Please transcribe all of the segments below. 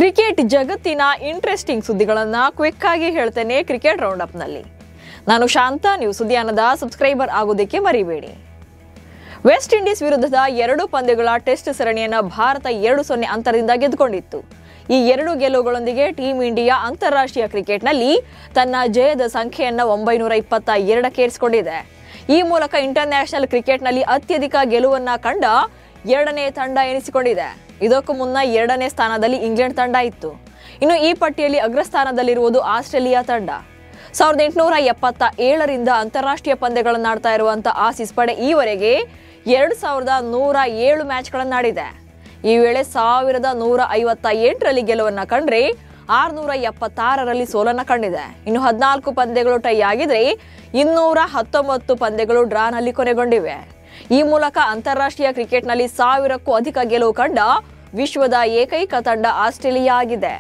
Cricket ಜಗತ್ತಿನ interesting ಸುದ್ದಿಗಳನ್ನ quick ಆಗಿ ಹೇಳ್ತೇನೆ ಕ್ರಿಕೆಟ್ ರೌಂಡ್ ಅಪ್ ನಲ್ಲಿ. ನಾನು ಶಾಂತ. ನೀವು ಸುದ್ದಿಯಾನದ ಸಬ್ಸ್ಕ್ರೈಬರ್ ಆಗೋದಕ್ಕೆ ಮರಿಬೇಡಿ. ವೆಸ್ಟ್ ಇಂಡೀಸ್ ವಿರುದ್ಧದ 2 ಪಂದ್ಯಗಳ ಟೆಸ್ಟ್ ಸರಣಿಯನ್ನು ಭಾರತ 2-0 ಅಂತರದಿಂದ ಗೆದ್ದುಕೊಂಡಿತ್ತು. ಈ 2 ಗೆಲುವುಗಳೊಂದಿಗೆ ಟೀಂ ಇಂಡಿಯಾ ಅಂತಾರಾಷ್ಟ್ರೀಯ ಕ್ರಿಕೆಟ್ನಲ್ಲಿ ತನ್ನ ಜಯದ ಸಂಖ್ಯೆಯನ್ನು 922ಕ್ಕೆ ಏರಿಸಿಕೊಂಡಿದೆ. ಈ ಮೂಲಕ ಇಂಟರ್ನ್ಯಾಷನಲ್ ಕ್ರಿಕೆಟ್ನಲ್ಲಿ ಅತ್ಯಧಿಕ ಗೆಲುವನ್ನ ಕಂಡ 2ನೇ ತಂಡ ಎನಿಸಿಕೊಂಡಿದೆ. ಇದಕ್ಕೂ ಮುನ್ನ 2ನೇ ಸ್ಥಾನದಲ್ಲಿ ಇಂಗ್ಲೆಂಡ್ ತಂಡ ಇತ್ತು. ಇನ್ನು ಈ ಪಟ್ಟಿಯಲ್ಲಿ ಅಗ್ರಸ್ಥಾನದಲ್ಲಿರುವುದು ಆಸ್ಟ್ರೇಲಿಯಾ ತಂಡ. 1877ರಿಂದ ಅಂತಾರಾಷ್ಟ್ರೀಯ ಪಂದ್ಯಗಳನ್ನಾಡ್ತಾ ಇರುವಂತಹ ಆಸೀಸ್ ಪಡೆ ಈವರೆಗೆ 2107 ಮ್ಯಾಚ್ಗಳನ್ನಾಡಿದೆ. ಈ ವೇಳೆ 1158ರಲ್ಲಿ ಗೆಲುವನ್ನ ಕಂಡ್ರೆ 676ರಲ್ಲಿ ಸೋಲನ್ನ ಕಂಡಿದೆ. ಇನ್ನು 14 ಪಂದ್ಯಗಳು ಟೈ ಆಗಿದ್ರೆ 219 ಪಂದ್ಯಗಳು ಡ್ರಾನಲ್ಲಿ ಕೊನೆಗೊಂಡಿವೆ. ಈ ಮೂಲಕ ಅಂತಾರಾಷ್ಟ್ರೀಯ ಕ್ರಿಕೆಟ್ನಲ್ಲಿ 1000ಕ್ಕೂ ಅಧಿಕ ಗೆಲುವು ಕಂಡ ವಿಶ್ವದ ಏಕೈಕ ತಂಡ ಆಸ್ಟ್ರೇಲಿಯಾ ಆಗಿದೆ.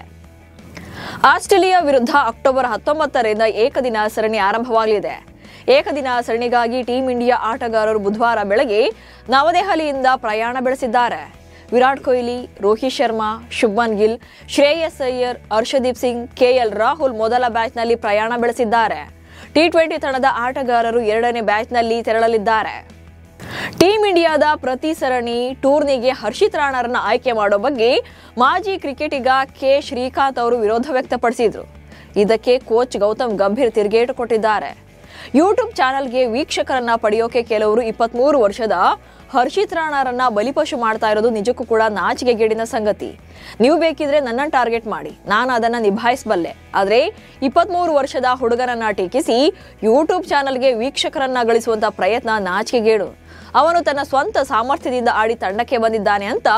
ಆಸ್ಟ್ರೇಲಿಯಾ ವಿರುದ್ಧ ಅಕ್ಟೋಬರ್ 19ರಿಂದ ಏಕದಿನ ಸರಣಿ ಆರಂಭವಾಗಲಿದೆ. ಏಕದಿನ ಸರಣಿಗಾಗಿ ಟೀಂ ಇಂಡಿಯಾ ಆಟಗಾರರು ಬುಧವಾರ ಬೆಳಗ್ಗೆ ನವದೆಹಲಿಯಿಂದ ಪ್ರಯಾಣ ಬೆಳೆಸಿದ್ದಾರೆ. ವಿರಾಟ್ ಕೊಹ್ಲಿ, ರೋಹಿತ್ ಶರ್ಮಾ, ಶುಭ್ಮನ್ ಗಿಲ್, ಶ್ರೇಯಸ್ ಅಯ್ಯರ್, ಹರ್ಷದೀಪ್ ಸಿಂಗ್, ಕೆಎಲ್ ರಾಹುಲ್ ಮೊದಲ ಬ್ಯಾಚ್ನಲ್ಲಿ ಪ್ರಯಾಣ ಬೆಳೆಸಿದ್ದಾರೆ. ಟಿ20 ತಂಡದ ಆಟಗಾರರು 2ನೇ ಬ್ಯಾಚ್ನಲ್ಲಿ ತೆರಳಲಿದ್ದಾರೆ. ಟೀಂ ಇಂಡಿಯಾದ ಪ್ರತಿ ಸರಣಿ ಟೂರ್ನಿಗೆ ಹರ್ಷಿತ್ ರಾಣಾರನ್ನ ಆಯ್ಕೆ ಮಾಡೋ ಬಗ್ಗೆ ಮಾಜಿ ಕ್ರಿಕೆಟಿಗ ಕೆ ಶ್ರೀಕಾಂತ್ ಅವರು ವಿರೋಧ ವ್ಯಕ್ತಪಡಿಸಿದ್ರು. ಇದಕ್ಕೆ ಕೋಚ್ ಗೌತಮ್ ಗಂಭೀರ್ ತಿರುಗೇಟು ಕೊಟ್ಟಿದ್ದಾರೆ. ಯೂಟ್ಯೂಬ್ ಚಾನೆಲ್ಗೆ ವೀಕ್ಷಕರನ್ನ ಪಡೆಯೋಕೆ ಕೆಲವರು 23 ವರ್ಷದ ಹರ್ಷಿತ್ ರಾಣಾರನ್ನ ಬಲಿಪಶು ಮಾಡ್ತಾ ಇರೋದು ನಿಜಕ್ಕೂ ಕೂಡ ನಾಚಿಕೆಗೇಡಿನ ಸಂಗತಿ. ನೀವು ಬೇಕಿದ್ರೆ ನನ್ನನ್ನು ಟಾರ್ಗೆಟ್ ಮಾಡಿ, ನಾನು ಅದನ್ನ ನಿಭಾಯಿಸಬಲ್ಲೆ. ಆದ್ರೆ 23 ವರ್ಷದ ಹುಡುಗನನ್ನ ಟೀಕಿಸಿ ಯೂಟ್ಯೂಬ್ ಚಾನೆಲ್ಗೆ ವೀಕ್ಷಕರನ್ನ ಗಳಿಸುವಂತ ಪ್ರಯತ್ನ ನಾಚಿಕೆಗೇಡು. ಅವನು ತನ್ನ ಸ್ವಂತ ಸಾಮರ್ಥ್ಯದಿಂದ ಆಡಿ ತಂಡಕ್ಕೆ ಬಂದಿದ್ದಾನೆ ಅಂತ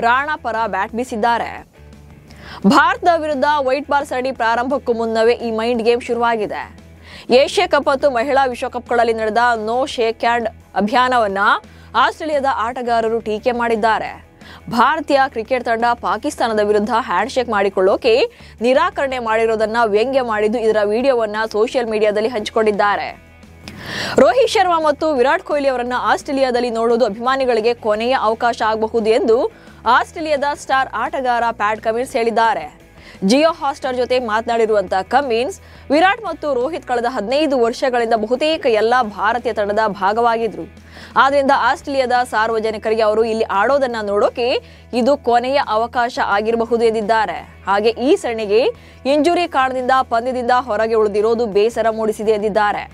ರಾಣಾ ಪರ ಬ್ಯಾಟ್ ಬೀಸಿದ್ದಾರೆ. ಭಾರತದ ವಿರುದ್ಧ ವೈಟ್ ಬಾಲ್ ಸರಣಿ ಪ್ರಾರಂಭಕ್ಕೂ ಮುನ್ನವೇ ಈ ಮೈಂಡ್ ಗೇಮ್ ಶುರುವಾಗಿದೆ. ಏಷ್ಯಾ ಕಪ್ ಮತ್ತು ಮಹಿಳಾ ವಿಶ್ವಕಪ್ಗಳಲ್ಲಿ ನಡೆದ ನೋ ಶೇಕ್ ಹ್ಯಾಂಡ್ ಅಭಿಯಾನವನ್ನ ಆಸ್ಟ್ರೇಲಿಯಾದ ಆಟಗಾರರು ಟೀಕೆ ಮಾಡಿದ್ದಾರೆ. ಭಾರತೀಯ ಕ್ರಿಕೆಟ್ ತಂಡ ಪಾಕಿಸ್ತಾನದ ವಿರುದ್ಧ ಹ್ಯಾಂಡ್ ಶೇಕ್ ಮಾಡಿಕೊಳ್ಳೋಕೆ ನಿರಾಕರಣೆ ಮಾಡಿರೋದನ್ನ ವ್ಯಂಗ್ಯ ಮಾಡಿದ್ದು ಇದರ ವಿಡಿಯೋವನ್ನ ಸೋಷಿಯಲ್ ಮೀಡಿಯಾದಲ್ಲಿ ಹಂಚಿಕೊಂಡಿದ್ದಾರೆ. ರೋಹಿತ್ ಶರ್ಮಾ ಮತ್ತು ವಿರಾಟ್ ಕೊಹ್ಲಿ ಅವರನ್ನ ಆಸ್ಟ್ರೇಲಿಯಾದಲ್ಲಿ ನೋಡುವುದು ಅಭಿಮಾನಿಗಳಿಗೆ ಕೊನೆಯ ಅವಕಾಶ ಆಗಬಹುದು ಎಂದು ಆಸ್ಟ್ರೇಲಿಯಾದ ಸ್ಟಾರ್ ಆಟಗಾರ ಪ್ಯಾಟ್ ಕಮಿನ್ಸ್ ಹೇಳಿದ್ದಾರೆ. ಜಿಯೋ ಹಾಟ್‌ಸ್ಟಾರ್ ಜೊತೆ ಮಾತನಾಡಿರುವಂತಹ ಕಮಿನ್ಸ್, ವಿರಾಟ್ ಮತ್ತು ರೋಹಿತ್ ಕಳೆದ 15 ವರ್ಷಗಳಿಂದ ಬಹುತೇಕ ಎಲ್ಲಾ ಭಾರತೀಯ ತಂಡದ ಭಾಗವಾಗಿದ್ರು. ಆದ್ರಿಂದ ಆಸ್ಟ್ರೇಲಿಯಾದ ಸಾರ್ವಜನಿಕರಿಗೆ ಅವರು ಇಲ್ಲಿ ಆಡೋದನ್ನ ನೋಡೋಕೆ ಇದು ಕೊನೆಯ ಅವಕಾಶ ಆಗಿರಬಹುದು ಎಂದಿದ್ದಾರೆ. ಹಾಗೆ ಈ ಸರಣಿಗೆ ಇಂಜುರಿ ಕಾರಣದಿಂದ ಪಂದ್ಯದಿಂದ ಹೊರಗೆ ಉಳಿದಿರೋದು ಬೇಸರ ಮೂಡಿಸಿದೆ ಎಂದಿದ್ದಾರೆ.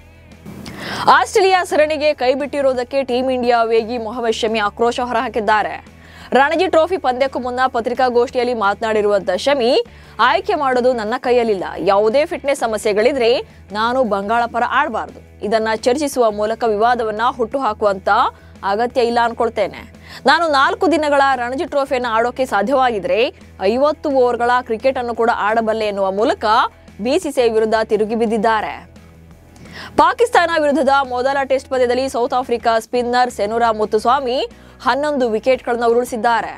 ಆಸ್ಟ್ರೇಲಿಯಾ ಸರಣಿಗೆ ಕೈ ಬಿಟ್ಟಿರೋದಕ್ಕೆ ಟೀಂ ಇಂಡಿಯಾ ವೇಗಿ ಮೊಹಮ್ಮದ್ ಶಮಿ ಆಕ್ರೋಶ ಹೊರಹಾಕಿದ್ದಾರೆ. ರಣಜಿ ಟ್ರೋಫಿ ಪಂದ್ಯಕ್ಕೂ ಮುನ್ನ ಪತ್ರಿಕಾಗೋಷ್ಠಿಯಲ್ಲಿ ಮಾತನಾಡಿರುವಂತಹ ಶಮಿ, ಆಯ್ಕೆ ಮಾಡೋದು ನನ್ನ ಕೈಯಲ್ಲಿಲ್ಲ. ಯಾವುದೇ ಫಿಟ್ನೆಸ್ ಸಮಸ್ಯೆಗಳಿದ್ರೆ ನಾನು ಬಂಗಾಳ ಪರ ಆಡಬಾರ್ದು. ಇದನ್ನ ಚರ್ಚಿಸುವ ಮೂಲಕ ವಿವಾದವನ್ನ ಹುಟ್ಟುಹಾಕುವಂತ ಅಗತ್ಯ ಇಲ್ಲ ಅನ್ಕೊಳ್ತೇನೆ. ನಾನು 4 ದಿನಗಳ ರಣಜಿ ಟ್ರೋಫಿಯನ್ನು ಆಡೋಕೆ ಸಾಧ್ಯವಾಗಿದ್ರೆ 50 ಓವರ್ಗಳ ಕ್ರಿಕೆಟ್ ಅನ್ನು ಕೂಡ ಆಡಬಲ್ಲೆ ಎನ್ನುವ ಮೂಲಕ ಬಿಸಿಸಿಐ ವಿರುದ್ಧ ತಿರುಗಿ ಬಿದ್ದಿದ್ದಾರೆ. ಪಾಕಿಸ್ತಾನ ವಿರುದ್ಧದ ಮೊದಲ ಟೆಸ್ಟ್ ಪಂದ್ಯದಲ್ಲಿ ಸೌತ್ ಆಫ್ರಿಕಾ ಸ್ಪಿನ್ನರ್ ಸೆನುರಾ ಮುತ್ತುಸ್ವಾಮಿ 11 ವಿಕೆಟ್ಗಳನ್ನು ಉರುಳಿಸಿದ್ದಾರೆ.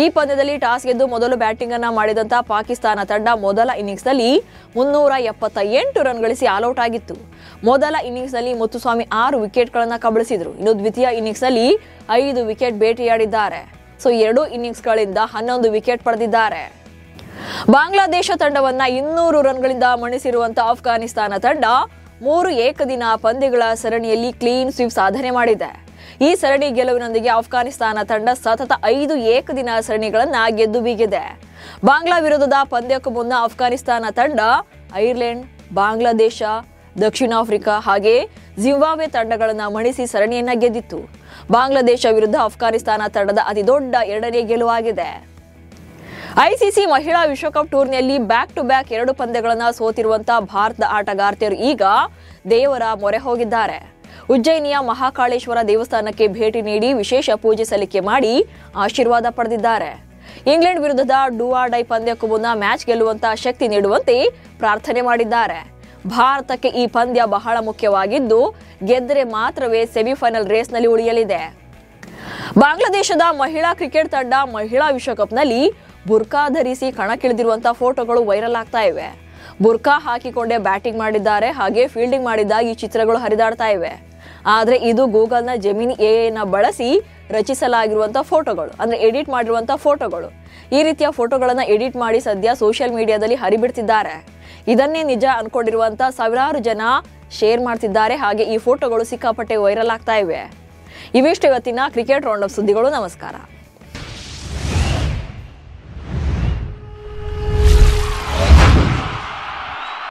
ಈ ಪಂದ್ಯದಲ್ಲಿ ಟಾಸ್ ಗೆದ್ದು ಮೊದಲು ಬ್ಯಾಟಿಂಗ್ ಅನ್ನ ಮಾಡಿದಂತ ಪಾಕಿಸ್ತಾನ ತಂಡ ಮೊದಲ ಇನ್ನಿಂಗ್ಸ್ ನಲ್ಲಿ 378 ರನ್ ಗಳಿಸಿ ಆಲ್ಔಟ್ ಆಗಿತ್ತು. ಮೊದಲ ಇನ್ನಿಂಗ್ಸ್ ನಲ್ಲಿ ಮುತ್ತುಸ್ವಾಮಿ 6 ವಿಕೆಟ್ಗಳನ್ನು ಕಬಳಿಸಿದ್ರು. ಇನ್ನು ದ್ವಿತೀಯ ಇನ್ನಿಂಗ್ಸ್ ನಲ್ಲಿ 5 ವಿಕೆಟ್ ಬೇಟೆಯಾಡಿದ್ದಾರೆ. 2 ಇನ್ನಿಂಗ್ಸ್ ಗಳಿಂದ 11 ವಿಕೆಟ್ ಪಡೆದಿದ್ದಾರೆ. ಬಾಂಗ್ಲಾದೇಶ ತಂಡವನ್ನ 200 ರನ್ಗಳಿಂದ ಮಣಿಸಿರುವಂತಹ ಅಫ್ಘಾನಿಸ್ತಾನ ತಂಡ 3 ಏಕದಿನ ಪಂದ್ಯಗಳ ಸರಣಿಯಲ್ಲಿ ಕ್ಲೀನ್ ಸ್ವೀಪ್ ಸಾಧನೆ ಮಾಡಿದೆ. ಈ ಸರಣಿ ಗೆಲುವಿನೊಂದಿಗೆ ಅಫ್ಘಾನಿಸ್ತಾನ ತಂಡ ಸತತ 5 ಏಕದಿನ ಸರಣಿಗಳನ್ನ ಗೆದ್ದು ಬೀಗಿದೆ. ಬಾಂಗ್ಲಾ ವಿರುದ್ಧದ ಪಂದ್ಯಕ್ಕೂ ಮುನ್ನ ಅಫ್ಘಾನಿಸ್ತಾನ ತಂಡ ಐರ್ಲೆಂಡ್, ಬಾಂಗ್ಲಾದೇಶ, ದಕ್ಷಿಣ ಆಫ್ರಿಕಾ ಹಾಗೆ ಜಿಂಬಾಬ್ವೆ ತಂಡಗಳನ್ನ ಮಣಿಸಿ ಸರಣಿಯನ್ನ ಗೆದ್ದಿತ್ತು. ಬಾಂಗ್ಲಾದೇಶ ವಿರುದ್ಧ ಅಫ್ಘಾನಿಸ್ತಾನ ತಂಡದ ಅತಿದೊಡ್ಡ 2ನೇ ಗೆಲುವಾಗಿದೆ. ಐಸಿಸಿ ಮಹಿಳಾ ವಿಶ್ವಕಪ್ ಟೂರ್ನಿಯಲ್ಲಿ ಬ್ಯಾಕ್ ಟು ಬ್ಯಾಕ್ 2 ಪಂದ್ಯಗಳನ್ನ ಸೋತಿರುವಂತಹ ಭಾರತದ ಆಟಗಾರ್ತಿಯರು ಈಗ ದೇವರ ಮೊರೆ ಹೋಗಿದ್ದಾರೆ. ಉಜ್ಜಯಿನಿಯ ಮಹಾಕಾಳೇಶ್ವರ ದೇವಸ್ಥಾನಕ್ಕೆ ಭೇಟಿ ನೀಡಿ ವಿಶೇಷ ಪೂಜೆ ಸಲ್ಲಿಕೆ ಮಾಡಿ ಆಶೀರ್ವಾದ ಪಡೆದಿದ್ದಾರೆ. ಇಂಗ್ಲೆಂಡ್ ವಿರುದ್ಧದ ಡೂ ಆರ್ ಡೈ ಪಂದ್ಯಕ್ಕೂ ಮುನ್ನ ಮ್ಯಾಚ್ ಗೆಲ್ಲುವಂತಹ ಶಕ್ತಿ ನೀಡುವಂತೆ ಪ್ರಾರ್ಥನೆ ಮಾಡಿದ್ದಾರೆ. ಭಾರತಕ್ಕೆ ಈ ಪಂದ್ಯ ಬಹಳ ಮುಖ್ಯವಾಗಿದ್ದು ಗೆದ್ದರೆ ಮಾತ್ರವೇ ಸೆಮಿಫೈನಲ್ ರೇಸ್ನಲ್ಲಿ ಉಳಿಯಲಿದೆ. ಬಾಂಗ್ಲಾದೇಶದ ಮಹಿಳಾ ಕ್ರಿಕೆಟ್ ತಂಡ ಮಹಿಳಾ ವಿಶ್ವಕಪ್ನಲ್ಲಿ ಬುರ್ಕಾ ಧರಿಸಿ ಕಣಕ್ಕಿಳಿದಿರುವಂತಹ ಫೋಟೋಗಳು ವೈರಲ್ ಆಗ್ತಾ ಇವೆ. ಬುರ್ಕಾ ಹಾಕಿಕೊಂಡೇ ಬ್ಯಾಟಿಂಗ್ ಮಾಡಿದ್ದಾರೆ, ಹಾಗೆ ಫೀಲ್ಡಿಂಗ್ ಮಾಡಿದಾಗ ಈ ಚಿತ್ರಗಳು ಹರಿದಾಡ್ತಾ ಇವೆ. ಆದರೆ ಇದು ಗೂಗಲ್ನ ಜೆಮಿನಿ ಎಐನ ಬಳಸಿ ರಚಿಸಲಾಗಿರುವಂಥ ಫೋಟೋಗಳು, ಅಂದರೆ ಎಡಿಟ್ ಮಾಡಿರುವಂಥ ಫೋಟೋಗಳು. ಈ ರೀತಿಯ ಫೋಟೋಗಳನ್ನು ಎಡಿಟ್ ಮಾಡಿ ಸದ್ಯ ಸೋಷಿಯಲ್ ಮೀಡಿಯಾದಲ್ಲಿ ಹರಿಬಿಡ್ತಿದ್ದಾರೆ. ಇದನ್ನೇ ನಿಜ ಅನ್ಕೊಂಡಿರುವಂಥ ಸಾವಿರಾರು ಜನ ಶೇರ್ ಮಾಡ್ತಿದ್ದಾರೆ. ಹಾಗೆ ಈ ಫೋಟೋಗಳು ಸಿಕ್ಕಾಪಟ್ಟೆ ವೈರಲ್ ಆಗ್ತಾ ಇವೆ. ಇವಿಷ್ಟು ಇವತ್ತಿನ ಕ್ರಿಕೆಟ್ ರೌಂಡ್ ಅಪ್ ಸುದ್ದಿಗಳು. ನಮಸ್ಕಾರ.